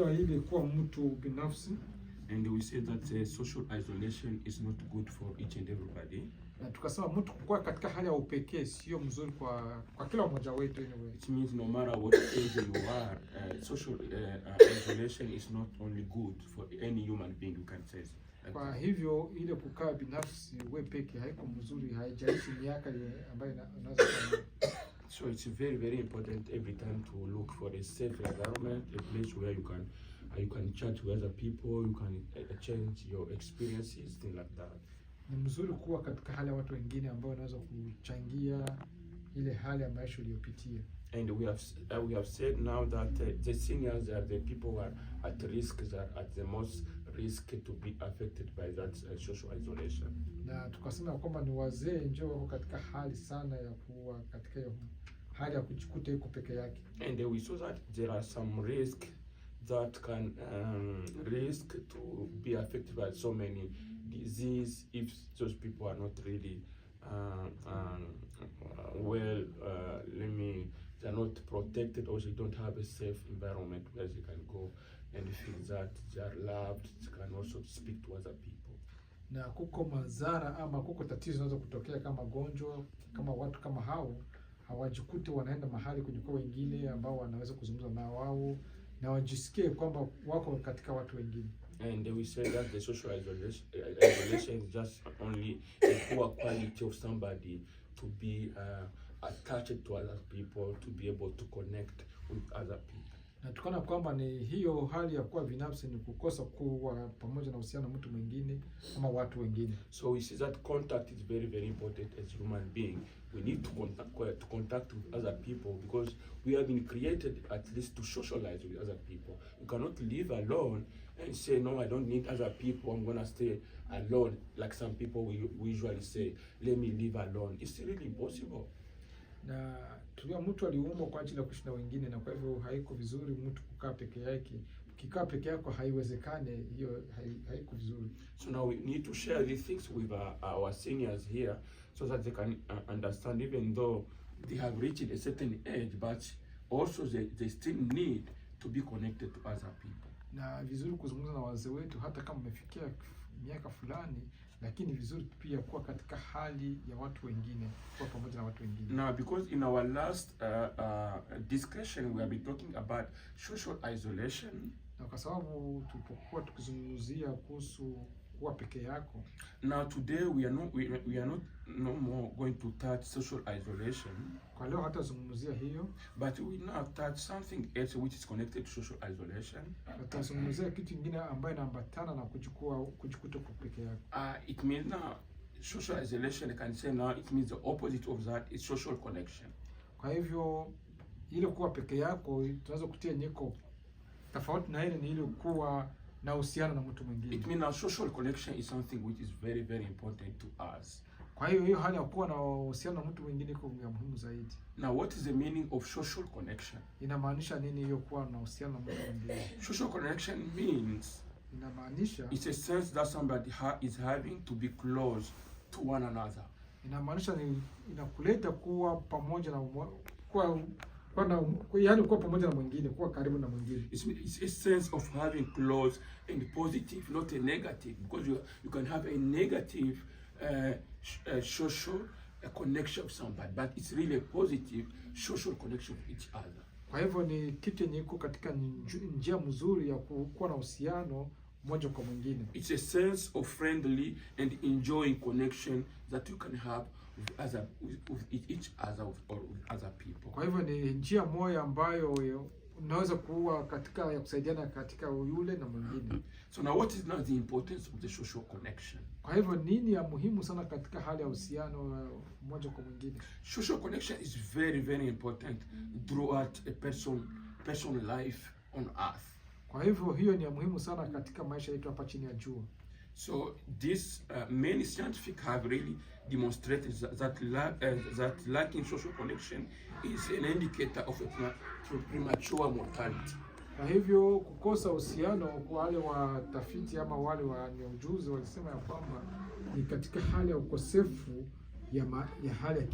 pia ile kuwa mtu binafsi. And we say that social isolation is not good for each and everybody. Na tukasema mtu kuwa katika hali ya upekee sio mzuri kwa kila mmoja wetu anyway. It means no matter what age you are, social isolation is not only good for any human being, you can say. Kwa hivyo ile kukaa binafsi wewe peke haiko mzuri, haijalishi miaka ambayo unaweza kuwa. So it's very, very important every time to look for a safe environment, a place where you can chat with other people, you can change your experiences, things like that. Ni mzuri kuwa katika hali ya watu wengine ambao wanaweza kuchangia ile hali ya maisha uliyopitia. And we have said now that the seniors are the people who are at risk, that are at the most risk to be affected by that social isolation. Na tukasema kwamba ni wazee ndio wako katika hali sana ya kuwa katika hali ya kujikuta yuko peke yake. And we saw that there are some risk that can risk to be affected by so many disease if those people are not really well, they're not protected, or they don't have a safe environment where they can go and feel that they are loved, they can also speak to other people. Na kuko madhara ama kuko tatizo zinaweza kutokea kama gonjwa, kama watu kama hao hawajikuti wanaenda mahali kujua wengine ambao wanaweza kuzungumza na wao na wajisikie kwamba wako katika watu wengine. And we say that the social isolation is just only a poor quality of somebody to be attached to other people, to be able to connect with other people. Na tukaona kwamba ni hiyo hali ya kuwa binafsi ni kukosa kuwa pamoja na uhusiano na mtu mwingine ama watu wengine. So we see that contact is very, very important as human being. We need to contact with other people because we have been created at least to socialize with other people. You cannot live alone and say, no, I don't need other people, I'm gonna stay alone. Like some people we usually say, let me live alone. It's really impossible. Na tuliwa mtu aliumbwa kwa ajili ya kuishi na wengine, na kwa hivyo haiko vizuri mtu kukaa peke yake. Ukikaa peke yako haiwezekane, hiyo haiko vizuri. So now we need to share these things with our seniors here so that they can understand, even though they have reached a certain age, but also they still need to be connected to other people. Na vizuri kuzungumza na wazee wetu hata kama umefikia miaka fulani, lakini vizuri pia kuwa katika hali ya watu wengine, kuwa pamoja na watu wengine. Now, because in our last discussion we have been talking about social isolation. Na kwa sababu tulipokuwa tukizungumzia kuhusu kuwa peke yako. Now today we are not no more going to touch social isolation. Kwa leo hata zungumzia hiyo. But we now touch something else which is connected to social isolation. Tutazungumzia kitu kingine ambayo inaambatana na kujikuta kwa peke yako. It means now social isolation, I can say now it means the opposite of that is social connection. Kwa hivyo ile kuwa peke yako tunaweza kutia nyeko tofauti na ile ni ile kuwa na uhusiano na mtu mwingine. It means now social connection is something which is very, very important to us. Kwa hiyo hali ya kuwa na uhusiano na mtu mwingine iko muhimu zaidi. Now what is the meaning of social connection? Inamaanisha nini hiyo kuwa na uhusiano na mtu mwingine? Social connection means inamaanisha it's a sense that somebody is having to be close to one another. Inamaanisha ni inakuleta kuwa pamoja na yaani kuwa pamoja na mwingine, kuwa karibu na mwingine. It's a sense of having close and positive, not a negative, because you can have a negative social connection with somebody, but it's really a positive social connection with each other. Kwa hivyo ni kitu yenye iko katika njia mzuri ya kuwa na uhusiano moja kwa mwingine. It's a sense of friendly and enjoying connection that you can have with each other or with other people. Kwa hivyo ni njia moja ambayo unaweza kuwa katika ya kusaidiana katika yule na mwingine. So now what is now the importance of the social connection? Kwa hivyo nini ya muhimu sana katika hali ya uhusiano moja kwa mwingine? Social connection is very, very important throughout a person life on earth. Kwa hivyo hiyo ni ya muhimu sana katika maisha yetu hapa chini ya jua. So this many scientific have really demonstrated that lacking social connection is an indicator of a premature mortality. Kwa hivyo kukosa uhusiano, kwa wale watafiti ama wale wenye ujuzi walisema ya kwamba ni katika hali ya ukosefu ya hali ya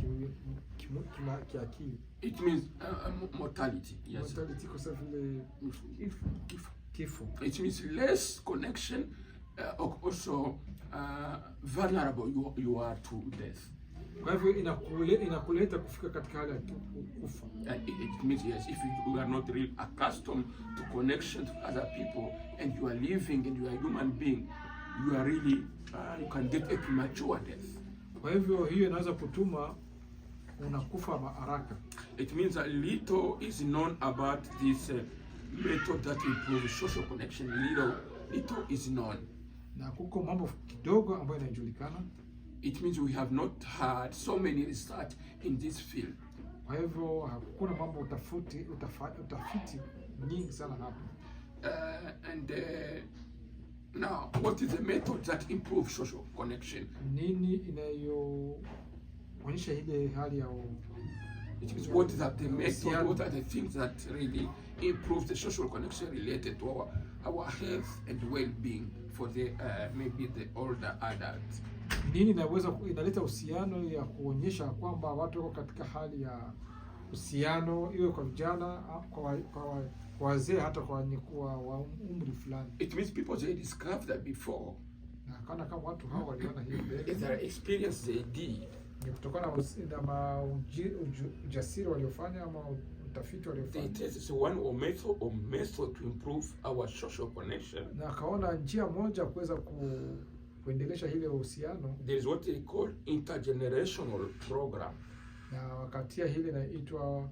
kiakili. It means mortality. Yes. Mortality kwa sababu ile kifo. It means less connection, also vulnerable you are to death. Kwa hivyo inakuleta kufika katika hali ya kufa. It means yes, if you are not really accustomed to connection to other people and you are living and you are a human being, you are really you can get a premature death. Kwa hivyo hiyo inaweza kutuma unakufa haraka. It means a little is known about this method that improves social connection. Little is known. Na kuko mambo kidogo ambayo inajulikana. It means we have not had so many research in this field. Kwa hivyo hakuna mambo utafiti nyingi sana hapa. Now, what is the method that improves social connection? Nini inayoonyesha ile hali ya It means what is the method? What are the things that really improve the social connection related to our health and well-being for the maybe the older adults? Nini inaleta uhusiano ya kuonyesha kwamba watu wako katika hali ya uhusiano, iwe kwa vijana, kwa wazee, hata kwa wa umri fulani. It means people they discovered that before. Na kama watu hao waliona hiyo mbele. It's their experience they did. Ni kutokana na ujasiri waliofanya ama utafiti waliofanya. They tested one method to improve our social connection. Na kaona njia moja kuweza kuendelesha ile uhusiano. There is what they call intergenerational program. Na wakatia hili inaitwa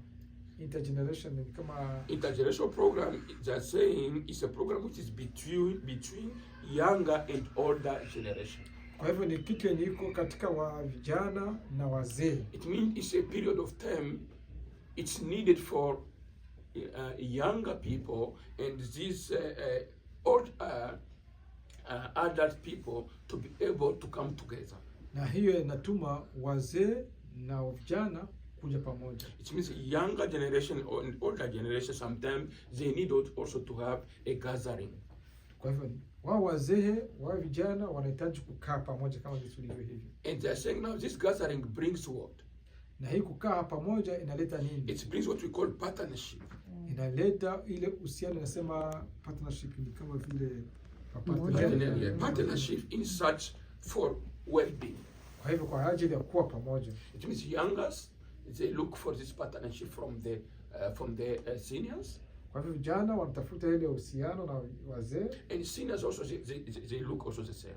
intergeneration, kama intergenerational program. They are saying it's a program which is between younger and older generation. Kwa hivyo ni kitu yenye iko katika wa vijana na wazee. It means it's a period of time it's needed for younger people and these old adult people to be able to come together. Na hiyo inatuma wazee na vijana kuja pamoja. It means younger generation or older generation sometimes they need also to have a gathering. Kwa hivyo wao wazee wa vijana wanahitaji kukaa pamoja kama jinsi tulivyo hivi. And they are saying now this gathering brings what? Na hii kukaa pamoja inaleta nini? It brings what we call partnership. Inaleta ile uhusiano, nasema partnership ni kama vile partnership in search for well-being. Kwa hivyo kwa ajili ya kuwa pamoja. It means youngers they look for this partnership from the seniors. Kwa hivyo vijana wanatafuta ile uhusiano na wazee. And seniors also they look also the same.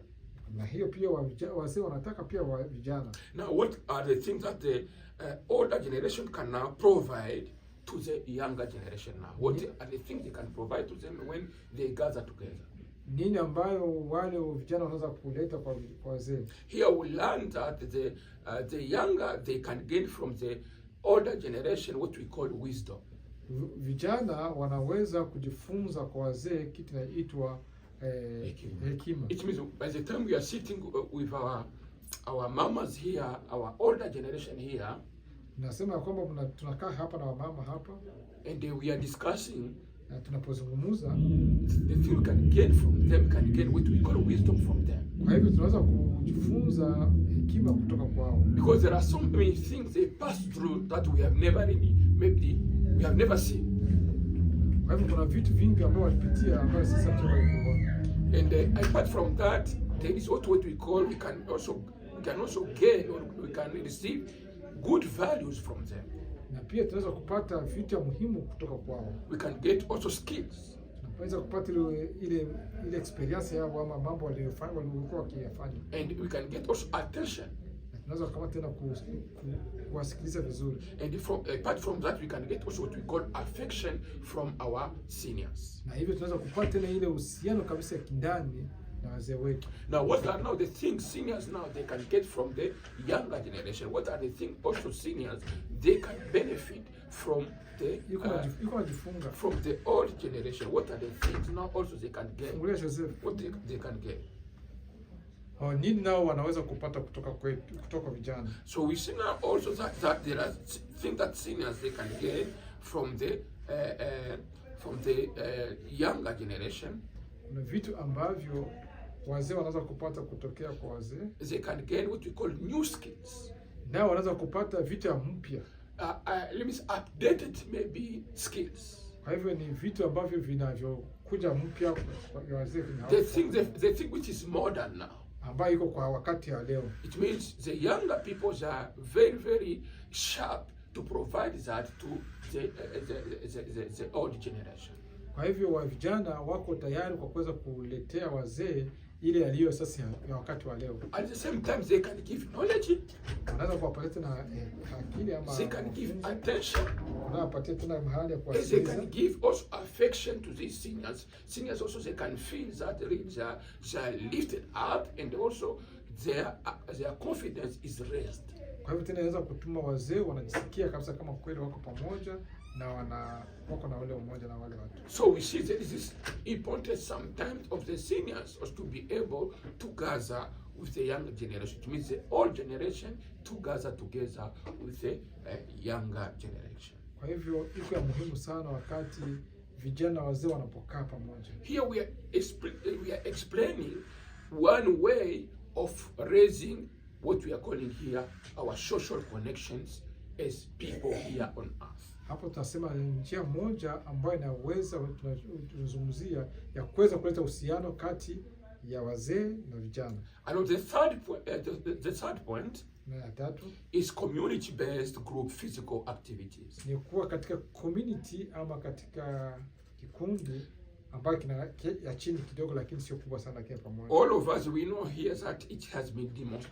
Na hiyo pia wazee wanataka pia vijana. Now what are the things that the older generation can now provide to the younger generation now? What are the things they can provide to them when they gather together? Nini ambayo wale vijana wanaweza kuleta kwa wazee? Here we learn that the younger they can gain from the older generation what we call wisdom. Vijana wanaweza kujifunza kwa wazee kitu inaitwa hekima. It means by the time we are sitting with our mamas here, our older generation here, nasema kwamba tunakaa hapa na wamama hapa and we are discussing, na tunapozungumza, the thing we can gain from them, can gain what we call wisdom from them. Kwa hivyo tunaweza kujifunza hekima kutoka kwao. Because there are so many things they pass through that we have never really, maybe we have never seen. Kwa hivyo kuna vitu vingi ambavyo walipitia ambavyo sisi hatujawahi kuona. And apart from that, there is what we call we can also gain or we can receive good values from them. Na pia tunaweza kupata vitu muhimu kutoka kwao. We can get also skills. Tunaweza kupata ile experience yao ama mambo waliokuwa wakiyafanya. And we can get also attention. Tunaweza kama tena kuwasikiliza vizuri. And apart from that, we can get also what we call affection from our seniors. Na hivyo tunaweza kupata tena ile uhusiano kabisa ya kindani na wazee wetu. Now what are now the things seniors now they can get from the younger generation? What are the things also seniors they can benefit from the from the old generation? What are the things now also they can get? What they can get? Nini nao wanaweza kupata kutoka vijana? So we see now also that there are things that seniors they can get from the younger generation. Kuna vitu ambavyo wazee wanaweza kupata kutokea kwa wazee. They can gain what we call new skills. Nao wanaweza kupata vitu mpya. Let me say updated maybe skills. Kwa hivyo ni vitu ambavyo kuja mpya kwa wazee the thing which is modern now, ambayo iko kwa wakati wa leo. It means the younger people are very, very sharp to provide that to the old generation. Kwa hivyo wa vijana wako tayari kwa kuweza kuletea wazee ile yaliyo sasa ya wakati wa leo. At the same time, they can give knowledge. Wanaweza kuwapatia na akili ama they can give attention. Wanawapatia tena mahali ya kuwasikiliza. They can give also affection to these seniors. Seniors also they can feel that they are lifted up, and also their confidence is raised. Kwa hivyo tena inaweza kutuma wazee wanajisikia kabisa kama kweli wako pamoja na wako na wale umoja na wale watu. So we see that it is important sometimes of the seniors also to be able to gather with the younger generation. It means the old generation to gather together with the younger generation. Kwa hivyo iko ya muhimu sana wakati vijana wazee wanapokaa pamoja. Here we are explaining one way of raising what we are calling here our social connections as people here on earth. Hapo tunasema njia moja ambayo inaweza tunazungumzia ya kuweza kuleta uhusiano kati ya wazee na vijana. And the third point na ya tatu is community based group physical activities. Ni kuwa katika community ama katika kikundi ambayo kina ya chini kidogo lakini sio kubwa sana kwa pamoja. All of us we know here that it has been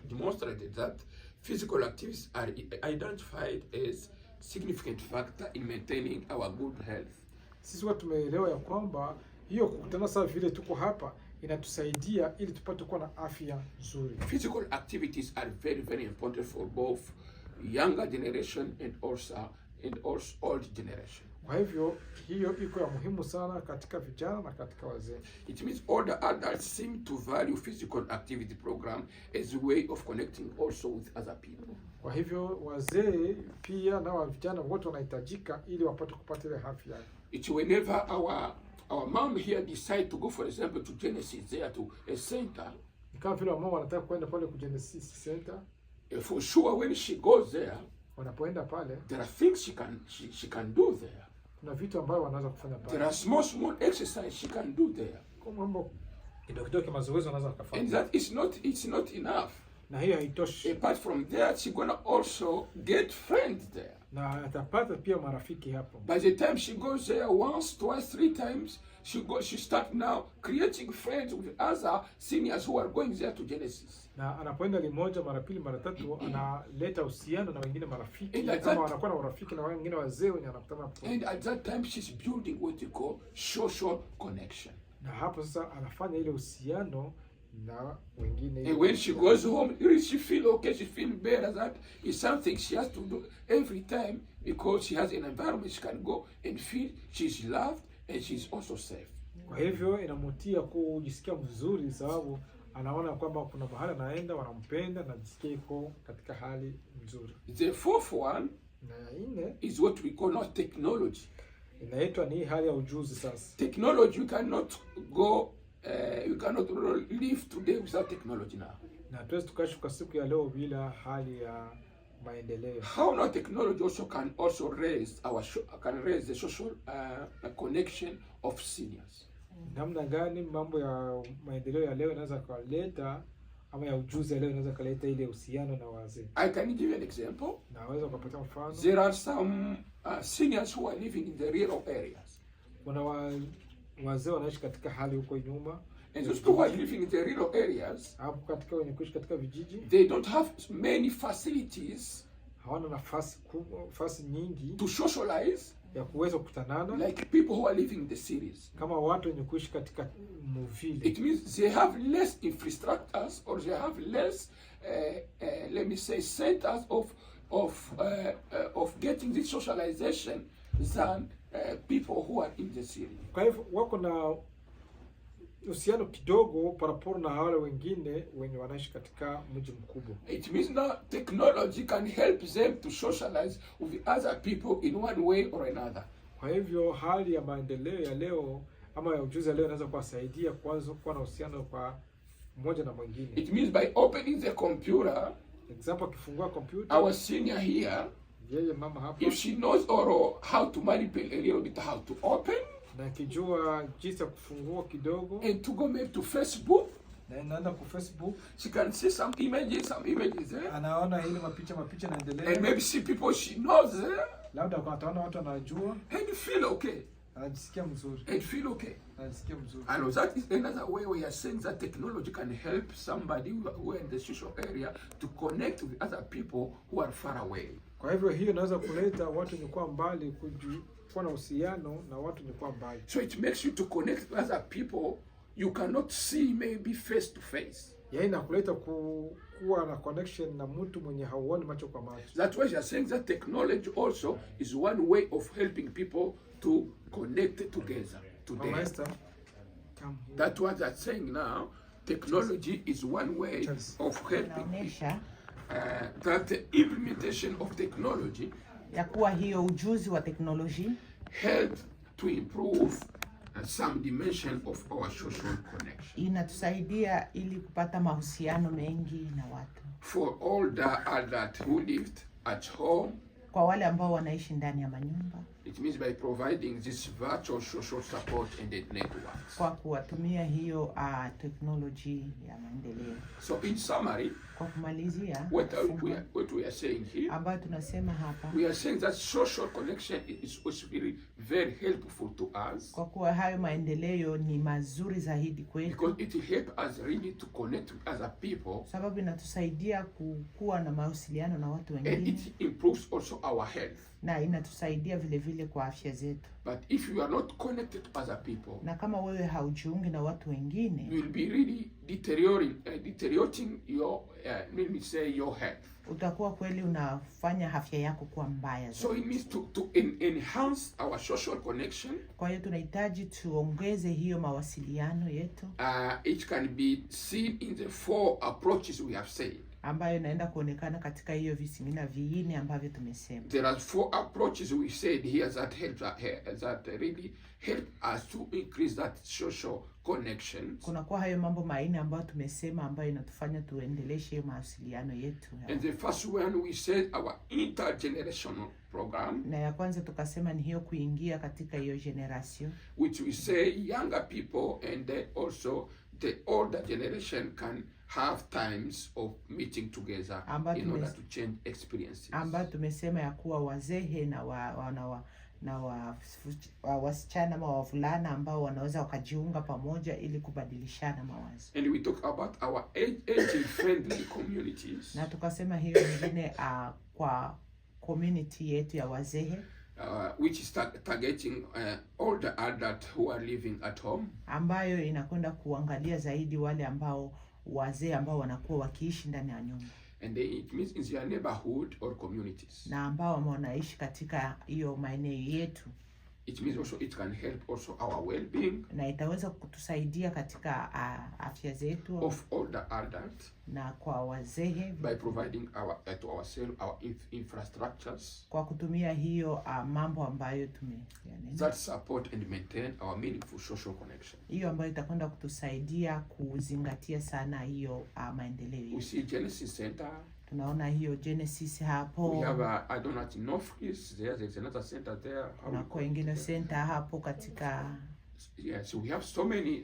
demonstrated that physical activities are identified as significant factor in maintaining our good health. Sisi watu tumeelewa ya kwamba hiyo kukutana sasa vile tuko hapa inatusaidia ili tupate kuwa na afya nzuri. Physical activities are very, very important for both younger generation and also old generation. Kwa hivyo hiyo iko ya muhimu sana katika vijana na katika wazee. It means older adults seem to value physical activity program as a way of connecting also with other people. Kwa hivyo wazee pia na vijana wote wanahitajika ili wapate kupata ile afya. It's whenever our mom here decide to go for example to Genesis there to a center. Kama vile mama wanataka kwenda pale ku Genesis center. For sure when she goes there, wanapoenda pale, there are things she can do there. Kuna vitu ambavyo wanaweza kufanya pale. There are small exercise she can do there. Kwa mambo kidogo mazoezi wanaweza kufanya. And that it's not enough. Na hiyo haitoshi. Apart from that, she gonna also get friends there. Na atapata pia marafiki hapo. By the time she goes there once, twice, three times, she start now creating friends with other seniors who are going there to Genesis. Na anapoenda limoja mara pili mara tatu analeta uhusiano na wengine marafiki kama wanakuwa na marafiki na wengine wazee wenye anakutana hapo. And at that time she's building what you call social connection. Na hapo sasa anafanya ile uhusiano na wengine. And when she goes home, she feel okay, she feel better. That is something she has to do every time because she has an environment she can go and feel she's loved and she's also safe. Kwa hivyo inamutia kujisikia vizuri sababu anaona kwamba kuna mahali anaenda wanampenda na jisikia iko katika hali nzuri. The fourth one is what we call now technology. Inaitwa ni hali ya ujuzi sasa. Technology, we cannot live today without technology now. Na tuwezi tukaishi kwa siku ya leo bila hali ya maendeleo. How now technology also can raise the social connection of seniors. Namna gani mambo ya maendeleo ya leo inaweza kuleta ama ya ujuzi ya leo inaweza kuleta ile uhusiano na wazee. I can give you an example. Naweza kupata mfano. There are some seniors who are living in the rural areas. Kuna wazee wanaishi katika hali huko nyuma. And those people who are living in the rural areas, hapo katika wenye kuishi katika vijiji, they don't have many facilities. Hawana nafasi nyingi to socialize ya kuweza kukutanana like people who are living in the cities. Kama watu wenye kuishi katika mvile. It means they have less infrastructures or they have less let me say centers of getting this socialization than people who are in the city. Kwa hivyo wako na uhusiano kidogo paraporo na wale wengine wenye wanaishi katika mji mkubwa. It means now technology can help them to socialize with other people in one way or another. Kwa hivyo hali ya maendeleo ya leo ama ya ujuzi ya leo inaweza kuwasaidia kwanza kuwa na uhusiano kwa mmoja na mwingine. It means by opening the computer, example kifungua computer, our senior here, yeye mama hapa, if she knows or how to manipulate a little bit how to open, na kijua jinsi ya kufungua kidogo, and to go maybe to Facebook, na inaenda ku Facebook, she can see some images there, anaona ile mapicha naendelea, and maybe see people she knows there, labda kwa ataona watu anajua, and feel okay, anajisikia mzuri, and feel okay, anajisikia mzuri. And that is another way we are saying that technology can help somebody who are in the social area to connect with other people who are far away. Kwa hivyo hiyo inaweza kuleta watu ni kwa mbali kuwa na uhusiano na watu ni kwa mbali. So it makes you to connect with other people you cannot see maybe face to face. Yaani inakuleta kuwa na connection na mtu mwenye hauoni macho kwa macho. That's why you are saying that technology also is one way of helping people to connect together today. That's what they're saying now. Technology is one way of helping that the implementation of technology ya kuwa hiyo ujuzi wa teknolojia help to improve some dimension of our social connection. Inatusaidia ili kupata mahusiano mengi na watu. For all that who lived at home, kwa wale ambao wanaishi ndani ya manyumba, it means by providing this virtual social support and the networks. Kwa kuwatumia hiyo technology ya maendeleo. So in summary, kwa kumalizia, what we are saying here, ambayo tunasema hapa, we are saying that social connection is also very helpful to us. Kwa kuwa hayo maendeleo ni mazuri zaidi kwetu. Because it helps us really to connect with other people. Sababu inatusaidia kuwa na mawasiliano na watu wengine. And it improves also our health. Na inatusaidia vile vile kwa afya zetu. But if you are not connected to other people, na kama wewe haujiungi na watu wengine, you will be really deteriorating your your health. Utakuwa kweli unafanya afya yako kuwa mbaya zaidi. So it means to enhance our social connection. Kwa hiyo tunahitaji tuongeze hiyo mawasiliano yetu. It can be seen in the 4 approaches we have said. Ambayo inaenda kuonekana katika hiyo visimina viine ambavyo tumesema. There are 4 approaches we said here that really help us to increase that social connections. Kuna kwa hayo mambo maine ambayo tumesema ambayo inatufanya tuendeleshe mawasiliano yetu. And the first one we said our intergenerational program. Na ya kwanza tukasema ni hiyo kuingia katika hiyo generation. Which we say younger people and also the older generation can have times of meeting together in order to change experiences. Ambayo tumesema ya kuwa wazee na wasichana ama wavulana ambao wanaweza wakajiunga pamoja ili kubadilishana mawazo. And we talk about our age friendly communities. Na tukasema hiyo nyingine kwa community yetu ya wazee. Which is targeting older adults who are living at home. Ambayo inakwenda kuangalia zaidi wale ambao wazee ambao wanakuwa wakiishi ndani ya nyumba. And it means in their neighborhood or communities. Na ambao wanaishi katika hiyo maeneo yetu. It means also it can help also our well-being. Na itaweza kutusaidia katika afya zetu of older adults. Na kwa wazee by providing to ourselves our infrastructures. Kwa kutumia hiyo mambo ambayo that support and maintain our meaningful social connection. Hiyo ambayo itakwenda kutusaidia kuzingatia sana hiyo maendeleo. We see Genesis Center. Tunaona hiyo Genesis hapo. We have I don't know, in North East there's another center there. Na kwa ingine center hapo katika. Yeah, so we have so many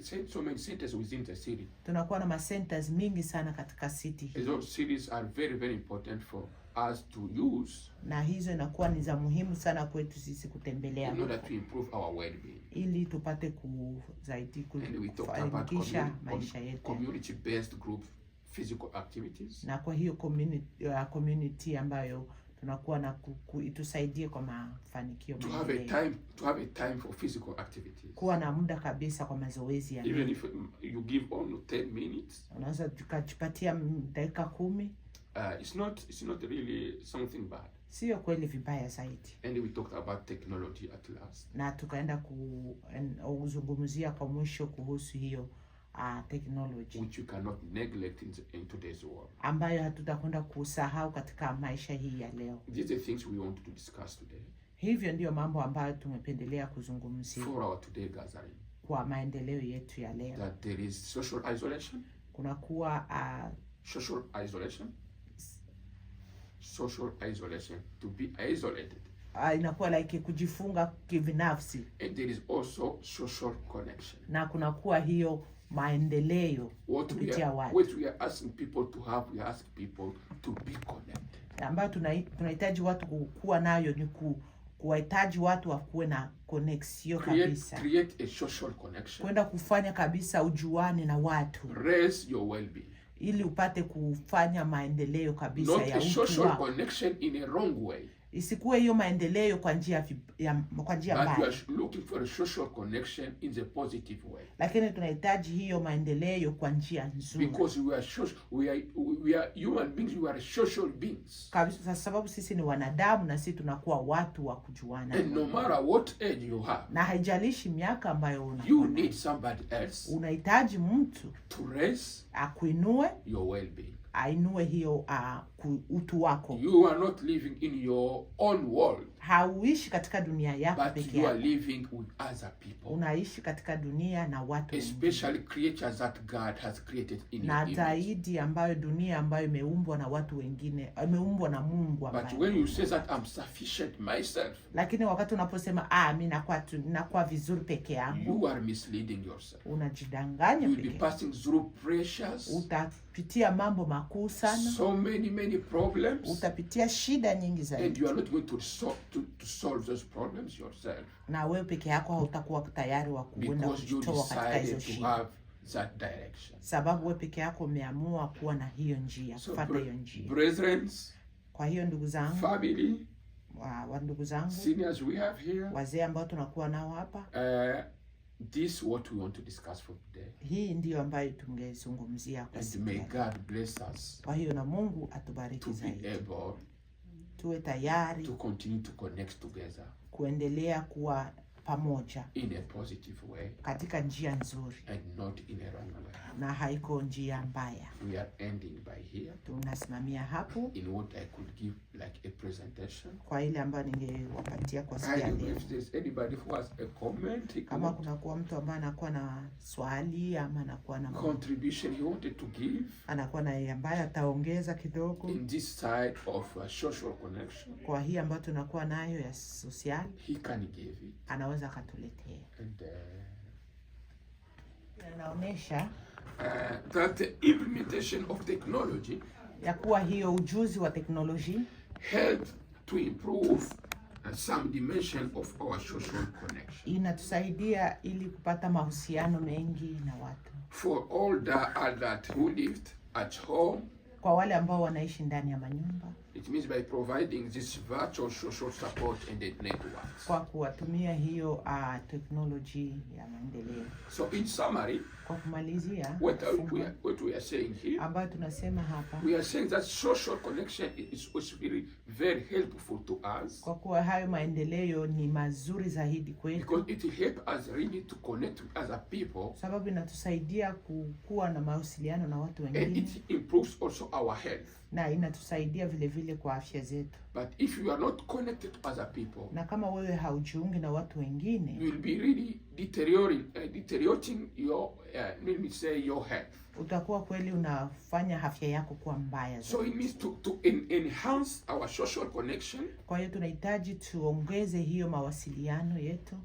centers within the city. Tunakuwa na centers mingi sana katika city hii. Those cities are very very important for us to use. Na hizo inakuwa ni za muhimu sana kwetu sisi kutembelea. In order to improve our well-being. Ili tupate kufanikisha maisha yetu. Community based group physical activities. Na kwa hiyo community ambayo tunakuwa na itusaidie kwa mafanikio mengi. To have a time for physical activities. Kuwa na muda kabisa kwa mazoezi ya even if you give only 10 minutes. Unaweza tukajipatia dakika 10. It's not really something bad. Sio kweli vibaya zaidi. And we talked about technology at last. Na tukaenda kuzungumzia kwa mwisho kuhusu hiyo technology. Which you cannot neglect in today's world. Ambayo hatutakwenda kusahau katika maisha hii ya leo. These are things we want to discuss today. Hivyo ndio mambo ambayo tumependelea kuzungumzia. For our today gathering. Kwa maendeleo yetu ya leo. That there is social isolation. Kuna kuwa social isolation. Social isolation. To be isolated. inakuwa like kujifunga kibinafsi. And there is also social connection. Na kunakuwa hiyo maendeleo kupitia watu. What we are asking people to have, we ask people to be connected. Ambayo tunahitaji watu kuwa nayo ni kuwahitaji watu wakuwe na connection kabisa. Create a social connection. Kwenda kufanya kabisa ujuane na watu. Raise your well-being. Ili upate kufanya maendeleo kabisa ya utu wako. Not a social connection in a wrong way. Isikuwe hiyo maendeleo kwa njia mbaya. But we are looking for a social connection in the positive way. Lakini tunahitaji hiyo maendeleo kwa njia nzuri. Because we are human beings, we are social beings. Kabisa, sababu sisi ni wanadamu na sisi tunakuwa watu wa kujuana. And no matter what age you have, na haijalishi miaka ambayo una, you need somebody else. Unahitaji mtu to raise akuinue your well-being. Ainue hiyo utu wako. You are not living in your own world. Hauishi katika dunia yako pekee yako. But you are living with other people. Unaishi katika dunia na watu especially creatures that God has created in your image. Na zaidi ambayo dunia ambayo imeumbwa na watu wengine, imeumbwa na Mungu ambaye. But when you say that I'm sufficient myself. Lakini wakati unaposema mimi nakuwa vizuri peke yangu. You are misleading yourself. Unajidanganya peke. You will be passing through pressures. Utapitia mambo makuu sana. So many problems. Utapitia shida nyingi zaidi. And you are not going to solve those problems yourself. Na wewe peke yako hautakuwa tayari wa kuenda kutoa katika hizo shida. That direction. Sababu wewe peke yako umeamua kuwa na hiyo njia, kufuata hiyo njia. Brethren, kwa hiyo ndugu zangu, family, ndugu zangu, seniors we have here, wazee ambao tunakuwa nao hapa, this what we want to discuss for today. Hii ndio ambayo tungezungumzia kwa siku. And may God bless us. Kwa hiyo na Mungu atubariki zaidi. Tuwe tayari to continue to connect together. Kuendelea kuwa pamoja in a positive way. Katika njia nzuri. And not in a wrong way. Na haiko njia mbaya. We are ending by here. Tunasimamia hapo. In what I could give like a presentation. Kwa ile ambayo ningewapatia kwa siku ya leo. If there's anybody who has a comment, kama kuna kuwa mtu ambaye anakuwa na swali ama anakuwa na contribution he wanted to give, anakuwa na ambaye ataongeza kidogo in this side of social connection, kwa hii ambayo tunakuwa nayo ya social, he can give it. Anaweza akatuletea. And anaonesha that the implementation of technology, ya kuwa hiyo ujuzi wa teknolojia, help to improve some dimension of our social connection. Inatusaidia ili kupata mahusiano mengi na watu. For all that who lived at home, kwa wale ambao wanaishi ndani ya manyumba. It means by providing this virtual social support and the networks. Kwa kuwatumia hiyo technology ya maendeleo. So in summary, kwa kumalizia, what we are saying here, ambayo tunasema hapa, we are saying that social connection is really very helpful to us. Kwa kuwa hayo maendeleo ni mazuri zaidi kwetu. Because it help us really to connect with other people. Sababu inatusaidia kuwa na mawasiliano na watu wengine. And it improves also our health. Na inatusaidia vile vile kwa afya zetu. But if you are not connected to other people, na kama wewe haujiungi na watu wengine, you will be really deteriorating your let me say your health. Utakuwa kweli unafanya afya yako kuwa mbaya zaidi. So it means to enhance our social connection. Kwa hiyo tunahitaji tuongeze hiyo mawasiliano yetu.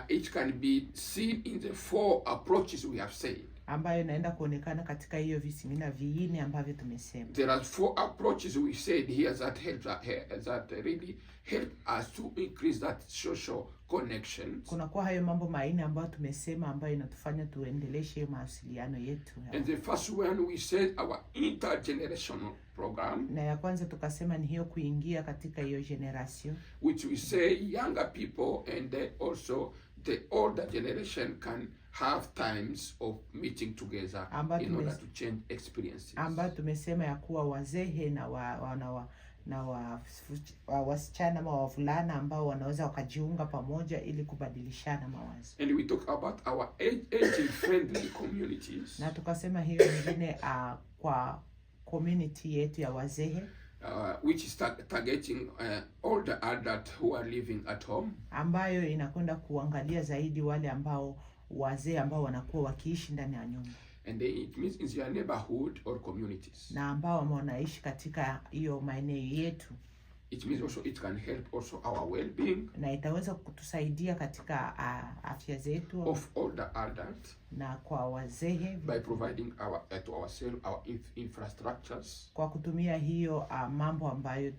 It can be seen in the 4 approaches we have said. Ambayo inaenda kuonekana katika hiyo visimina viine ambavyo tumesema. There are 4 approaches we said here that really help us to increase that social connection. Kuna kwa hayo mambo maine ambayo tumesema ambayo inatufanya tuendeleshe hiyo mawasiliano yetu. And the first one we said our intergenerational program. Na ya kwanza tukasema ni hiyo kuingia katika hiyo generation. Which we say younger people and also the older generation can have times of meeting together in order to change experiences. Ambayo tumesema ya kuwa wazee na wasichana ama wavulana ambao wanaweza wakajiunga pamoja ili kubadilishana mawazo. And we talk about our aging friendly communities. Na tukasema hiyo nyingine kwa community yetu ya wazee. Which is targeting older adults who are living at home. Ambayo inakwenda kuangalia zaidi wale ambao wazee ambao wanakuwa wakiishi ndani ya nyumba. And it means in their neighborhood or communities. Na ambao wanaishi katika hiyo maeneo yetu. It means also it can help also our well-being na itaweza kutusaidia katika afya zetu of older adults na kwa wazee by providing to ourselves our infrastructures kwa kutumia hiyo mambo ambayo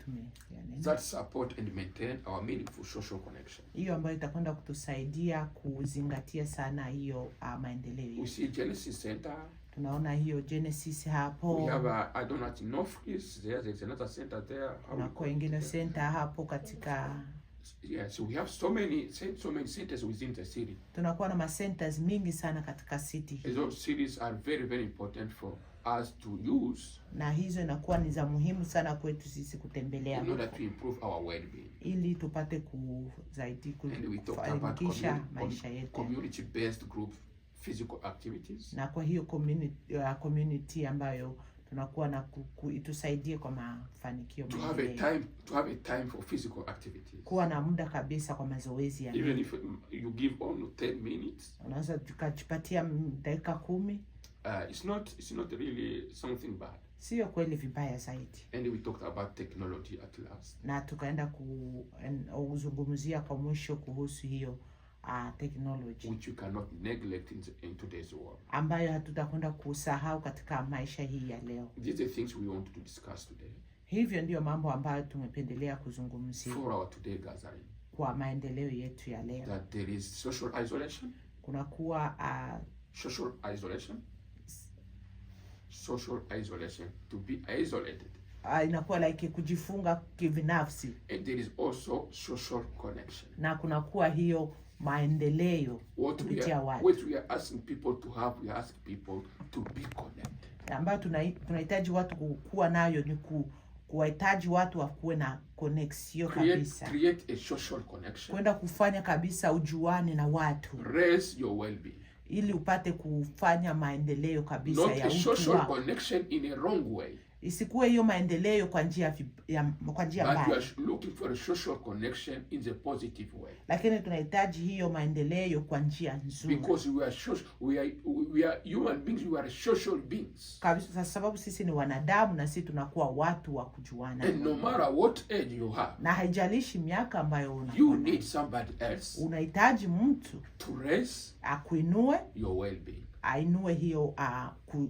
that support and maintain our meaningful social connection. Hiyo ambayo itakwenda kutusaidia kuzingatia sana hiyo maendeleo. We see Genesis Center. Tunaona hiyo Genesis hapo. We have I don't know, in North East there's another center there. Na kwa ingine center hapo katika. Yeah, so we have so many centers within the city. Tunakuwa na ma centers mingi sana katika city. Those cities are very, very important for us to use. Na hizo inakuwa ni za muhimu sana kwetu sisi kutembelea. In order to improve our well-being. Ili tupate kufanikisha maisha yetu. Community-based group physical activities. Na kwa hiyo community ambayo tunakuwa na itusaidie kwa mafanikio. To have a time for physical activities. Kuwa na muda kabisa kwa mazoezi ya. Even if you give only 10 minutes. Unaweza tukajipatia dakika 10. It's not really something bad. Sio kweli vibaya zaidi. And we talked about technology at last. Na tukaenda kuzungumzia kwa mwisho kuhusu hiyo technology, which you cannot neglect in today's world, ambayo hatutakwenda kusahau katika maisha hii ya leo. These are things we want to discuss today. Hivyo ndio mambo ambayo tumependelea kuzungumzia for our today gathering, kwa maendeleo yetu ya leo. That there is social isolation. Kuna kuwa social isolation, to be isolated. Inakuwa like kujifunga kibinafsi. And there is also social connection. Na kuna kuwa hiyo maendeleo kupitia watu. What we are asking people to have, we are asking people to be connected. Ambayo tunahitaji watu kuwa nayo ni kuwahitaji watu wakuwe na connection kabisa. Create a social connection. Kwenda kufanya kabisa ujuane na watu. Raise your well-being. Ili upate kufanya maendeleo kabisa ya utu wako. Not a social connection in a wrong way. Isikuwe hiyo maendeleo kwa njia mbaya. But we are looking for a social connection in the positive way. Lakini tunahitaji hiyo maendeleo kwa njia nzuri. Because we are human beings, we are social beings. Kabisa, sababu sisi ni wanadamu na sisi tunakuwa watu wa kujuana. And no matter what age you have, na haijalishi miaka ambayo una, you need somebody else. Unahitaji mtu to raise akuinue your well-being. Ainue hiyo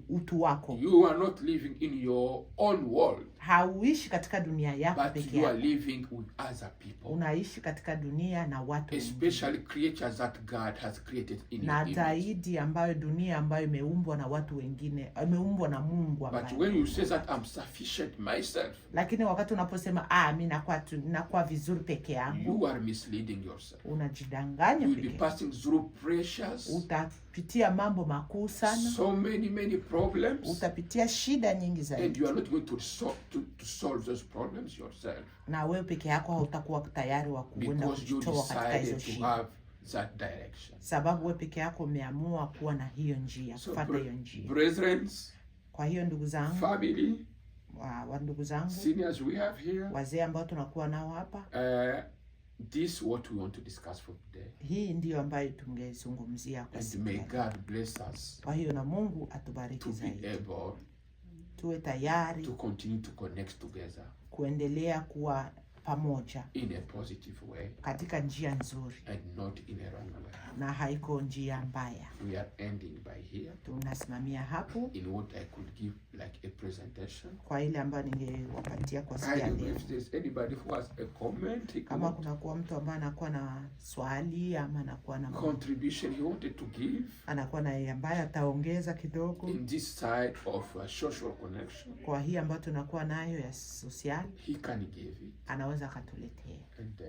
utu wako. You are not living in your own world. Hauishi katika dunia yako pekee yako. But you are living with other people. Unaishi katika dunia na watu wengine. Especially creatures that God has created in na zaidi ambayo dunia ambayo imeumbwa na watu wengine, imeumbwa na Mungu ambaye. But when you say that I'm sufficient myself, lakini wakati unaposema mimi nakuwa vizuri peke yangu, you are misleading yourself. Unajidanganya peke. You will be passing through pressures. Utapitia mambo makuu sana. So many problems. Utapitia shida nyingi zaidi. And you are not going to solve those problems yourself. Na wewe peke yako hautakuwa tayari wa kuenda kujitoa katika hizo shida. That direction. Sababu wewe peke yako umeamua kuwa na hiyo njia, kufuata hiyo njia. Brethren, kwa hiyo ndugu zangu, family, ndugu zangu, seniors we have here, wazee ambao tunakuwa nao hapa, this what we want to discuss for today. Hii ndio ambayo tungezungumzia kwa siku. And may God bless us. Kwa hiyo na Mungu atubariki zaidi. To be able tuwe tayari to continue to connect together. Kuendelea kuwa pamoja in a positive way, katika njia nzuri, and not in a wrong way. Na haiko njia mbaya. We are ending by here. Tunasimamia hapo. In what I could give like a presentation. Kwa ile ambayo ningewapatia kwa siku ya leo. If there's anybody who has a comment, kama kuna kuwa mtu ambaye anakuwa na swali ama anakuwa na contribution he wanted to give, anakuwa na ambaye ataongeza kidogo in this side of social connection, kwa hii ambayo tunakuwa nayo ya social, he can give it. Anaweza akatuletea. And